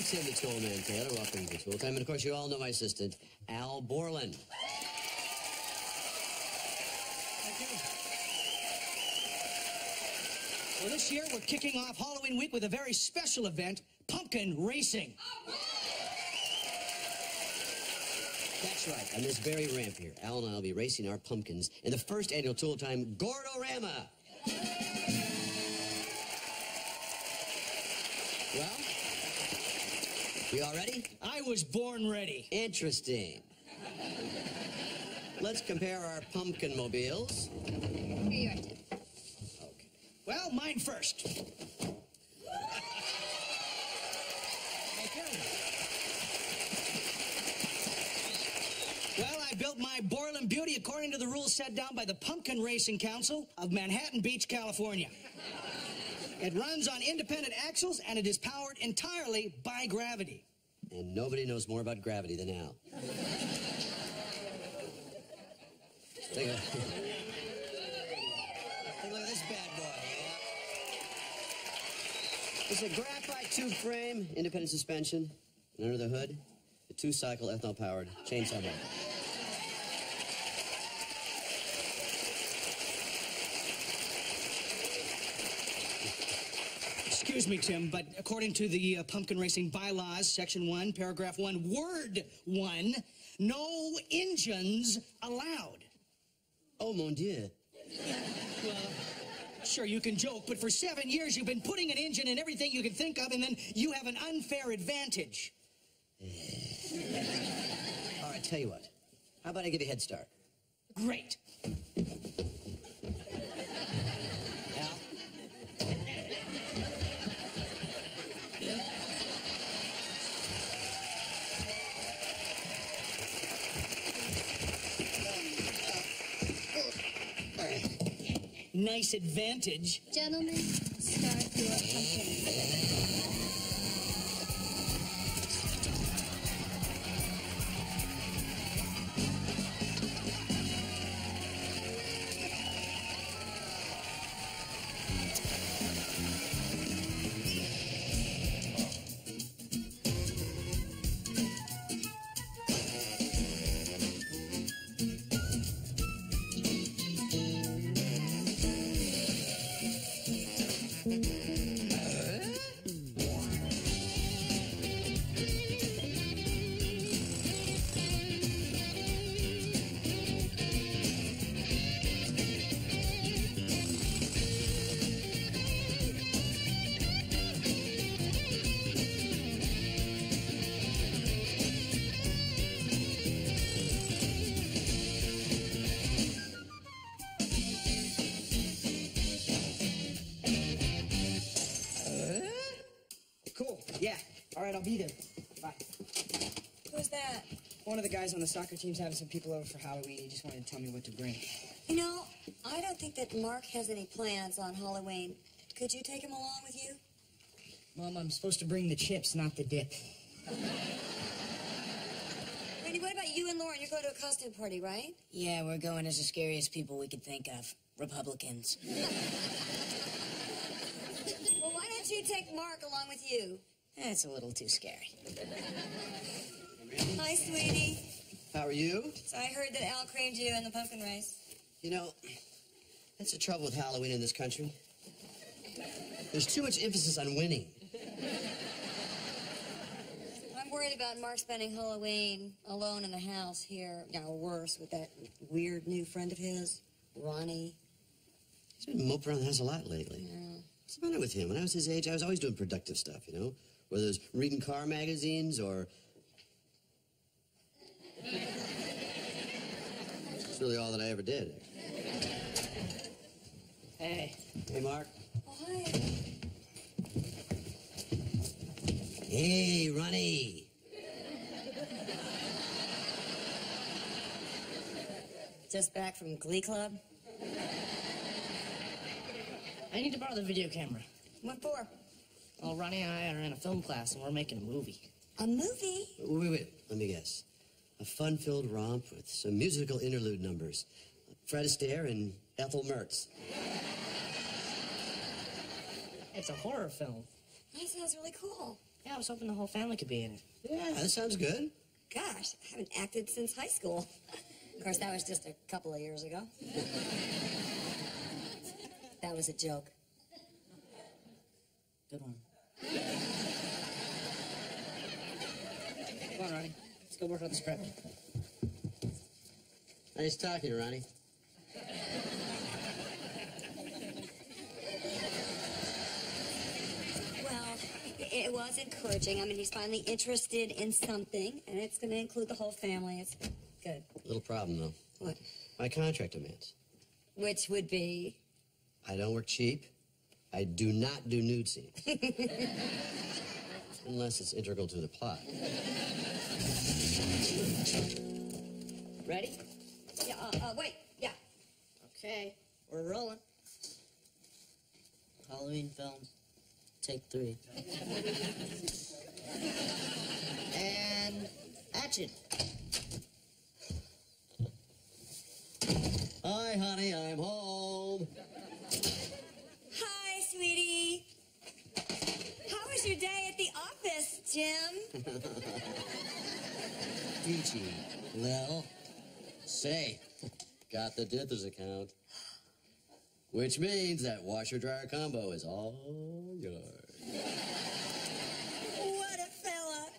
Tim the Tool Man Taylor. Welcome to Tool Time. And, of course, you all know my assistant, Al Borland. Thank you. Well, this year we're kicking off Halloween week with a very special event, pumpkin racing. That's right. On this very ramp here, Al and I will be racing our pumpkins in the first annual Tool Time Gordorama. Well, you all ready? I was born ready. Interesting. Let's compare our pumpkin mobiles. Here you are, Tim. Okay. Well, mine first. Well, I built my Borland Beauty according to the rules set down by the Pumpkin Racing Council of Manhattan Beach, California. It runs on independent axles, and it is powered entirely by gravity. And nobody knows more about gravity than Al. Take a look at this bad boy. It's a graphite tube frame, independent suspension, and under the hood, a 2-cycle ethanol-powered chainsaw motor. Excuse me, Tim, but according to the Pumpkin Racing Bylaws, Section 1, Paragraph 1, Word 1, no engines allowed. Oh, mon Dieu. Well, sure, you can joke, but for 7 years you've been putting an engine in everything you can think of, and then you have an unfair advantage. All right, tell you what. How about I give you a head start? Great. Al? Nice advantage. Gentlemen, start your pumpkin. Cool. Yeah. All right, I'll be there. Bye. Who's that? One of the guys on the soccer team's having some people over for Halloween. He just wanted to tell me what to bring. You know, I don't think that Mark has any plans on Halloween. Could you take him along with you? Mom, I'm supposed to bring the chips, not the dip. Randy, what about you and Lauren? You're going to a costume party, right? Yeah, we're going as the scariest people we could think of. Republicans. Well, why don't you take Mark along with you? That's a little too scary. Hi, sweetie. How are you? So I heard that Al creamed you in the pumpkin race. You know, that's the trouble with Halloween in this country. There's too much emphasis on winning. I'm worried about Mark spending Halloween alone in the house here, or worse, with that weird new friend of his, Ronnie. He's been moping around the house a lot lately. Yeah. What's the matter with him? When I was his age, I was always doing productive stuff, you know? Whether it was reading car magazines or... That's really all that I ever did. Hey. Hey, Mark. Oh, hi. Hey, Ronnie. Just back from Glee Club? I need to borrow the video camera. What for? Well, Ronnie and I are in a film class, and we're making a movie. A movie? Wait. Let me guess. A fun-filled romp with some musical interlude numbers. Fred Astaire and Ethel Mertz. It's a horror film. That sounds really cool. Yeah, I was hoping the whole family could be in it. Yeah, that sounds good. Gosh, I haven't acted since high school. Of course, that was just a couple of years ago. That was a joke. Good one. Come on, Ronnie. Let's go work on the script. Nice talking, Ronnie. Well, it was encouraging. I mean, he's finally interested in something, and it's going to include the whole family. It's good. Little problem, though. What? My contract demands. Which would be? I don't work cheap. I do not do nude scenes. Unless it's integral to the plot. Ready? Yeah, wait, yeah. Okay, we're rolling. Halloween film, take 3. And action. Hi, honey, I'm home. Hi, sweetie. How was your day at the office, Jim? Peachy. Well, say, got the Dithers account. Which means that washer-dryer combo is all yours. What a fella.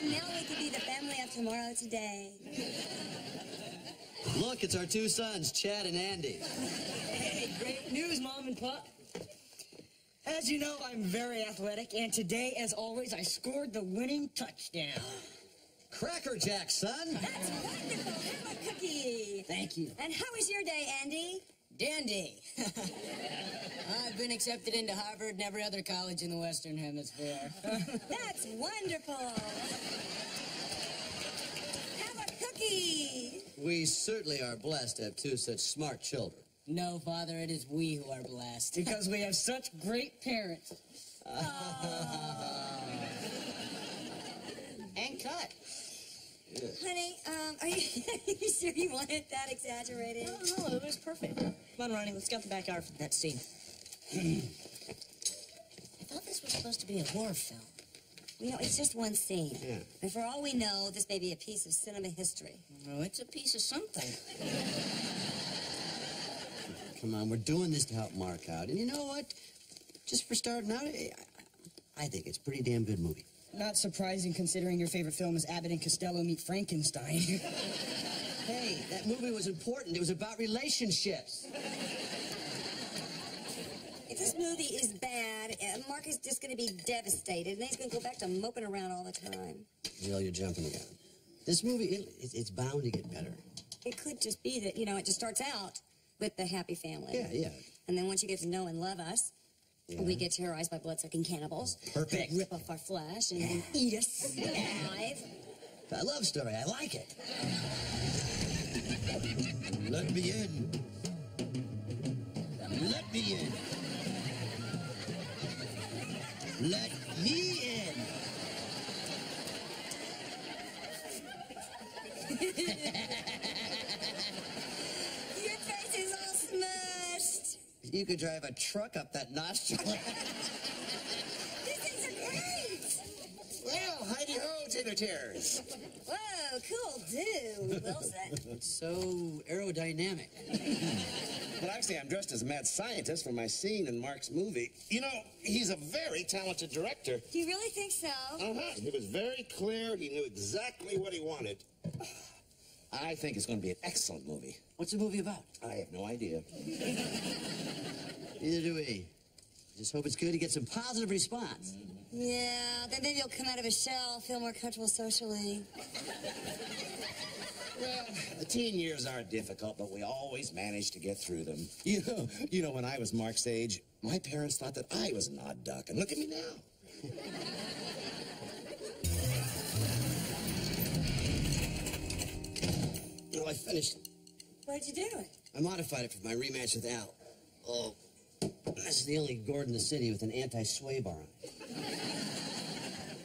Now we could be the family of tomorrow today. Look, it's our 2 sons, Chad and Andy. Hey, great news, Mom and Pop. As you know, I'm very athletic, and today, as always, I scored the winning touchdown. Cracker Jack, son. That's wonderful. Have a cookie. Thank you. And how was your day, Andy? Dandy. I've been accepted into Harvard and every other college in the Western Hemisphere. That's wonderful. Have a cookie. We certainly are blessed to have 2 such smart children. No, Father, it is we who are blessed. Because we have such great parents. And cut. Yeah. Honey, are you sure you want it that exaggerated? No, it was perfect. Come on, Ronnie, let's get the backyard for that scene. I thought this was supposed to be a horror film. You know, it's just one scene. Yeah. And for all we know, this may be a piece of cinema history. No, it's a piece of something. Come on, we're doing this to help Mark out. And you know what? Just for starting out, I think it's a pretty damn good movie. Not surprising, considering your favorite film is Abbott and Costello Meet Frankenstein. Hey, that movie was important. It was about relationships. If this movie is bad, Mark is just going to be devastated, and then he's going to go back to moping around all the time. Neil, you're jumping the gun. This movie, it's bound to get better. It could just be that, you know, it just starts out with the happy family. Yeah, yeah. And then once you get to know and love us, we get terrorized by blood-sucking cannibals. Perfect. Who rip off our flesh and eat us alive. A love story. I like it. Let me in. Let me in. Let me in. Your face is all smushed. You could drive a truck up that nostril. These things are great. Well, hidey-ho, tater tears. Whoa, cool dude. Well said. So aerodynamic. Well, actually, I'm dressed as a mad scientist for my scene in Mark's movie. You know, he's a very talented director. Do you really think so? He was very clear. He knew exactly what he wanted. I think it's going to be an excellent movie. What's the movie about? I have no idea. Neither do we. Just hope it's good to get some positive response. Yeah, then maybe he'll come out of his shell, feel more comfortable socially. Well, the teen years are difficult, but we always manage to get through them. You know, when I was Mark's age, my parents thought that I was an odd duck, and look at me now. Oh, I finished. Where'd you do it? I modified it for my rematch with Al. Oh, this is the only gourd in the city with an anti-sway bar on it.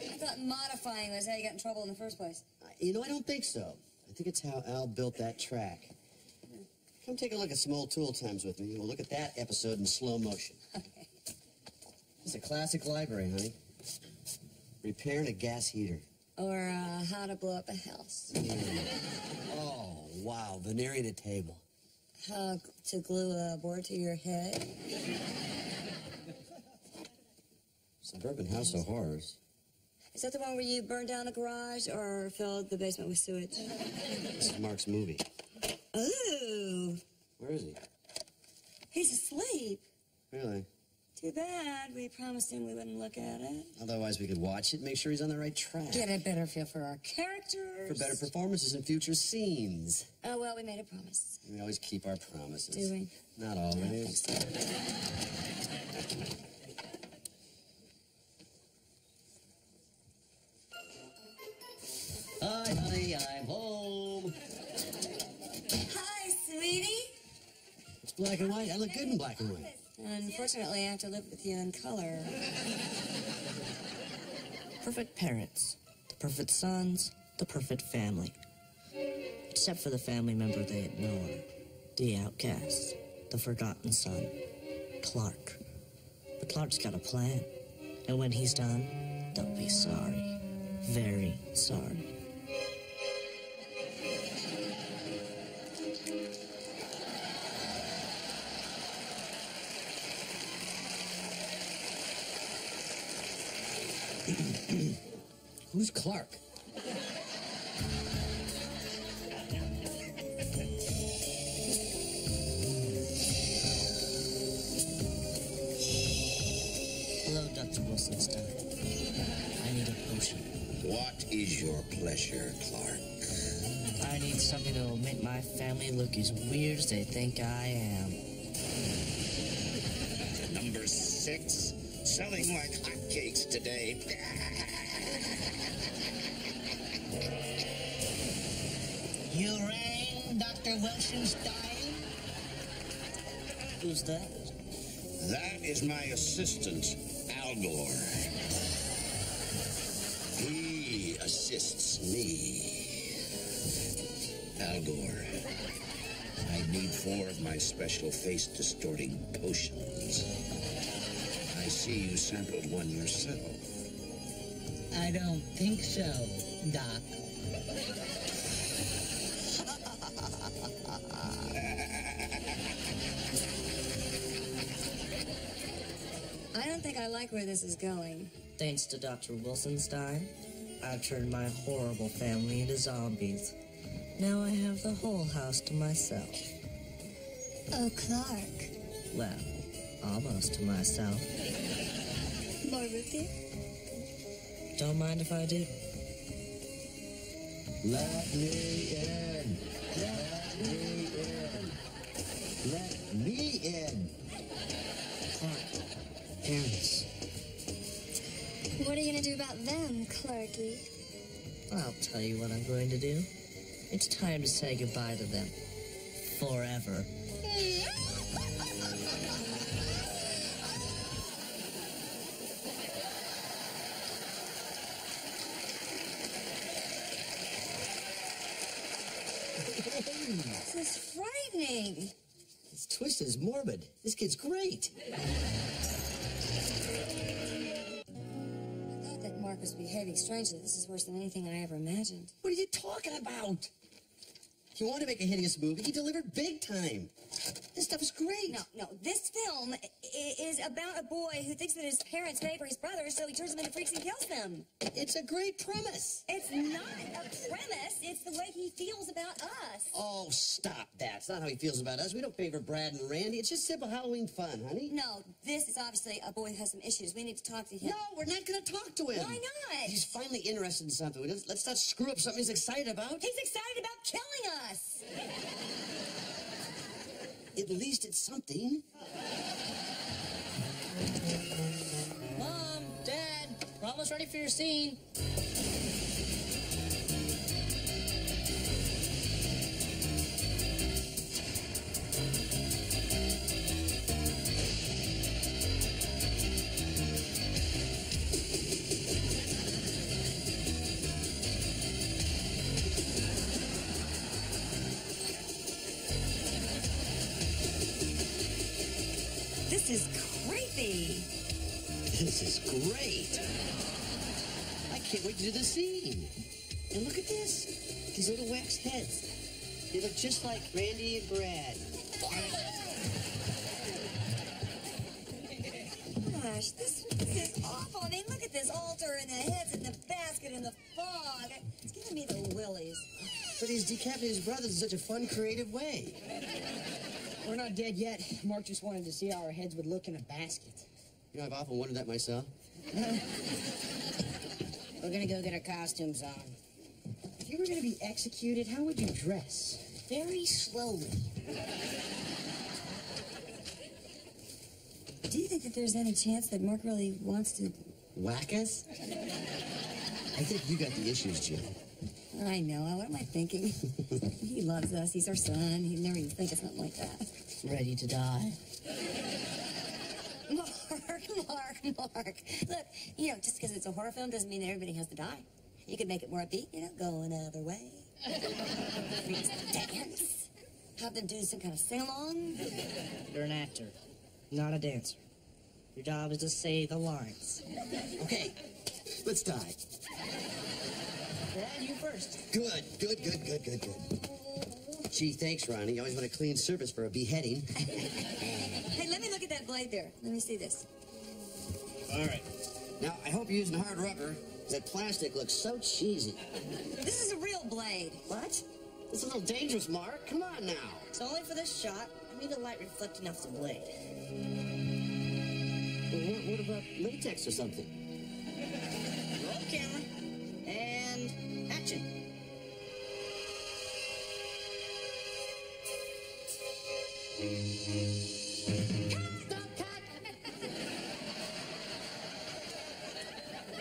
I thought modifying was how you got in trouble in the first place. You know, I don't think so. I think it's how Al built that track. Come take a look at some old Tool times with me. We'll look at that episode in slow motion. Okay. It's a classic library, honey. Repairing a gas heater. Or how to blow up a house. Oh, wow. Veneering a table. How to glue a board to your head. Suburban House of Horrors. Is that the one where you burned down a garage or filled the basement with sewage? This is Mark's movie. Ooh. Where is he? He's asleep. Really? Too bad. We promised him we wouldn't look at it. Otherwise, we could watch it, make sure he's on the right track. Get a better feel for our characters. For better performances in future scenes. Oh, well, we made a promise. We always keep our promises. Do we? Not always. Hi, honey, I'm home. Hi, sweetie. It's black and white. I look good in black and white. Unfortunately, I have to live with you in color. Perfect parents, the perfect sons, the perfect family. Except for the family member they ignore, the outcast, the forgotten son, Clark. But Clark's got a plan, and when he's done, they'll be sorry. Very sorry. Who's Clark? Hello, Dr. Wilsonstein. I need a potion. What is your pleasure, Clark? I need something that will make my family look as weird as they think I am. Number 6, selling like hotcakes today. You rang, Dr. Wilsonstein? Who's that? That is my assistant, Al Gore. He assists me. Al Gore, I need 4 of my special face-distorting potions. I see you sampled one yourself. I don't think so, Doc. I don't think I like where this is going. Thanks to Dr. Wilsonstein, I've turned my horrible family into zombies. Now I have the whole house to myself. Oh, Clark. Well, almost to myself. More with you? Don't mind if I do. Let me in. Let me in. Let me in. Clark, parents. What are you going to do about them, Clarky? I'll tell you what I'm going to do. It's time to say goodbye to them. Forever. This is frightening. This twist is morbid. This kid's great. I thought that Mark was behaving strangely. This is worse than anything I ever imagined. What are you talking about? If you want to make a hideous movie, he delivered big time. This stuff is great. No. This film is about a boy who thinks that his parents favor his brothers, so he turns them into freaks and kills them. It's a great premise. It's not a premise. It's the way he feels about us. Oh, stop that. It's not how he feels about us. We don't favor Brad and Randy. It's just simple Halloween fun, honey. No, this is obviously a boy who has some issues. We need to talk to him. No, we're not going to talk to him. Why not? He's finally interested in something. Let's not screw up something he's excited about. He's excited about killing us. At least it's something. Mom, Dad, we're almost ready for your scene. This is creepy. This is great. can't wait to do the scene. And look at this. These little wax heads. They look just like Randy and Brad. Gosh, this is awful. I mean, look at this altar and the heads and the basket and the fog. It's giving me the willies. But he's decapitated his brothers in such a fun, creative way. We're not dead yet. Mark just wanted to see how our heads would look in a basket. You know, I've often wondered that myself. We're gonna go get our costumes on. If you were gonna be executed, how would you dress? Very slowly. Do you think that there's any chance that Mark really wants to... Whack us? I think you got the issues, Jim. I know. What am I thinking? He loves us. He's our son. He'd never even think of something like that. Ready to die. Mark. Look, you know, just because it's a horror film doesn't mean that everybody has to die. You could make it more upbeat, you know, go another way. Dance. Have them do some kind of sing-along. You're an actor, not a dancer. Your job is to say the lines. Okay, let's die. Brad, you first. Good. Gee, thanks, Ronnie. You always want a clean surface for a beheading. Hey, let me look at that blade there. Let me see this. All right. Now, I hope you're using hard rubber. That plastic looks so cheesy. This is a real blade. What? It's a little dangerous, Mark. Come on now. It's only for this shot. I need the light reflecting off the blade. Well, what about latex or something? Roll camera. And action.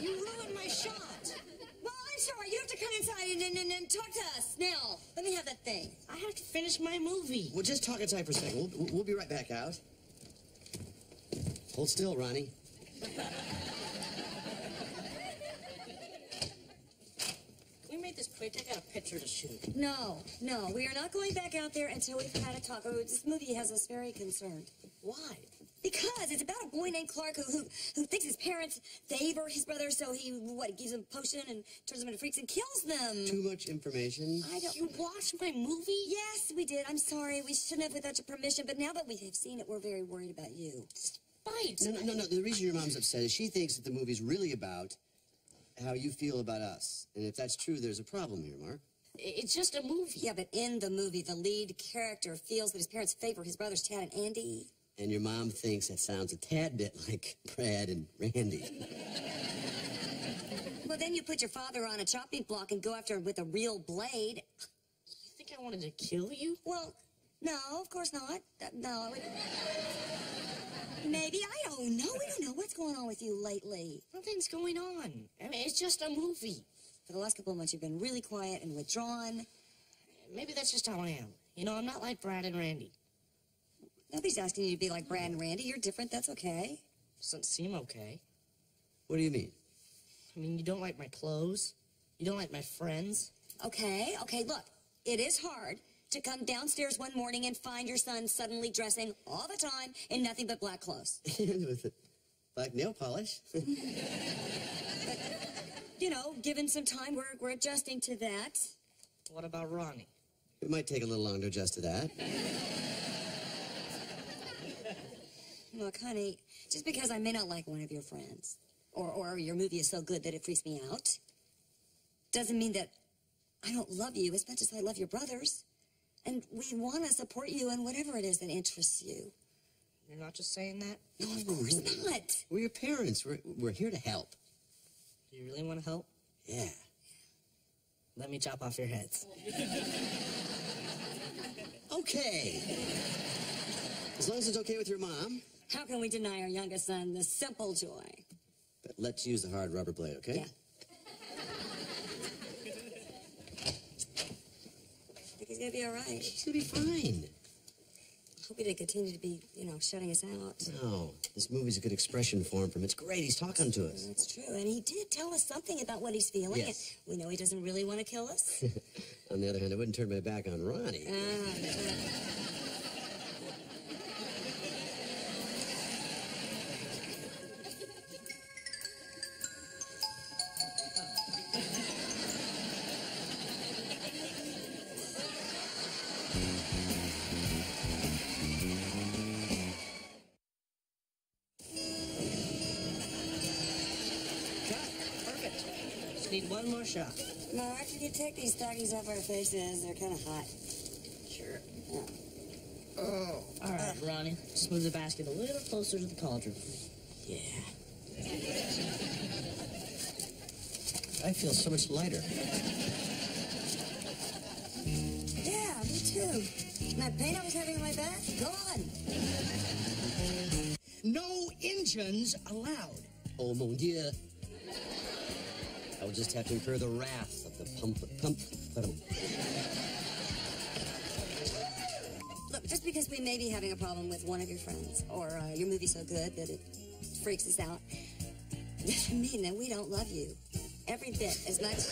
You ruined my shot. Well, I'm sorry. You have to come inside and talk to us now. Let me have that thing. I have to finish my movie. Well, just talk inside for a second. We'll be right back out. Hold still, Ronnie. Can we make this quick? I got a picture to shoot. No. We are not going back out there until we've had a talk. Oh, this movie has us very concerned. Why? Because it's about a boy named Clark who thinks his parents favor his brother, so he gives them a potion and turns them into freaks and kills them. Too much information. I don't. You watched my movie? Yes, we did. I'm sorry. We shouldn't have without your permission, but now that we have seen it, we're very worried about you. Fight. No. The reason your mom's upset is she thinks that the movie's really about how you feel about us. And if that's true, there's a problem here, Mark. It's just a movie. Yeah, but in the movie, the lead character feels that his parents favor his brothers, Chad and Andy. And your mom thinks that sounds a tad bit like Brad and Randy. Well, then you put your father on a chopping block and go after him with a real blade. You think I wanted to kill you? Well, no, of course not. No. Maybe. I don't know. We don't know what's going on with you lately. Nothing's going on. I mean, it's just a movie. For the last couple of months, you've been really quiet and withdrawn. Maybe that's just how I am. You know, I'm not like Brad and Randy. Nobody's asking you to be like Brad and Randy. You're different. That's okay. Doesn't seem okay. What do you mean? I mean, you don't like my clothes. You don't like my friends. Okay, look. It is hard to come downstairs one morning and find your son suddenly dressing all the time in nothing but black clothes. With black nail polish. But, you know, given some time, we're adjusting to that. What about Ronnie? It might take a little longer to adjust to that. Look, honey, just because I may not like one of your friends, or your movie is so good that it freaks me out, doesn't mean that I don't love you as much as I love your brothers. And we want to support you in whatever it is that interests you. You're not just saying that? No, of course not. We're your parents. We're here to help. Do you really want to help? Yeah. Let me chop off your heads. Okay. As long as it's okay with your mom. How can we deny our youngest son this simple joy? But let's use the hard rubber blade, okay? Yeah. I think he's gonna be all right. He's gonna be fine. I hope he didn't continue to be, shutting us out. No, this movie's a good expression for him. It's great. He's talking to us. That's true. And he did tell us something about what he's feeling. Yes. We know he doesn't really want to kill us. On the other hand, I wouldn't turn my back on Ronnie. One more shot. Mark, can you take these stockings off our faces? They're kind of hot. Sure. Yeah. Oh. All right, Ronnie. Just move the basket a little closer to the cauldron. Yeah. I feel so much lighter. Yeah, me too. That pain I was having on my back, gone. No engines allowed. Oh, mon Dieu. I will just have to incur the wrath of the pump. Look, just because we may be having a problem with one of your friends, or your movie's so good that it freaks us out, doesn't mean that we don't love you. Every bit as much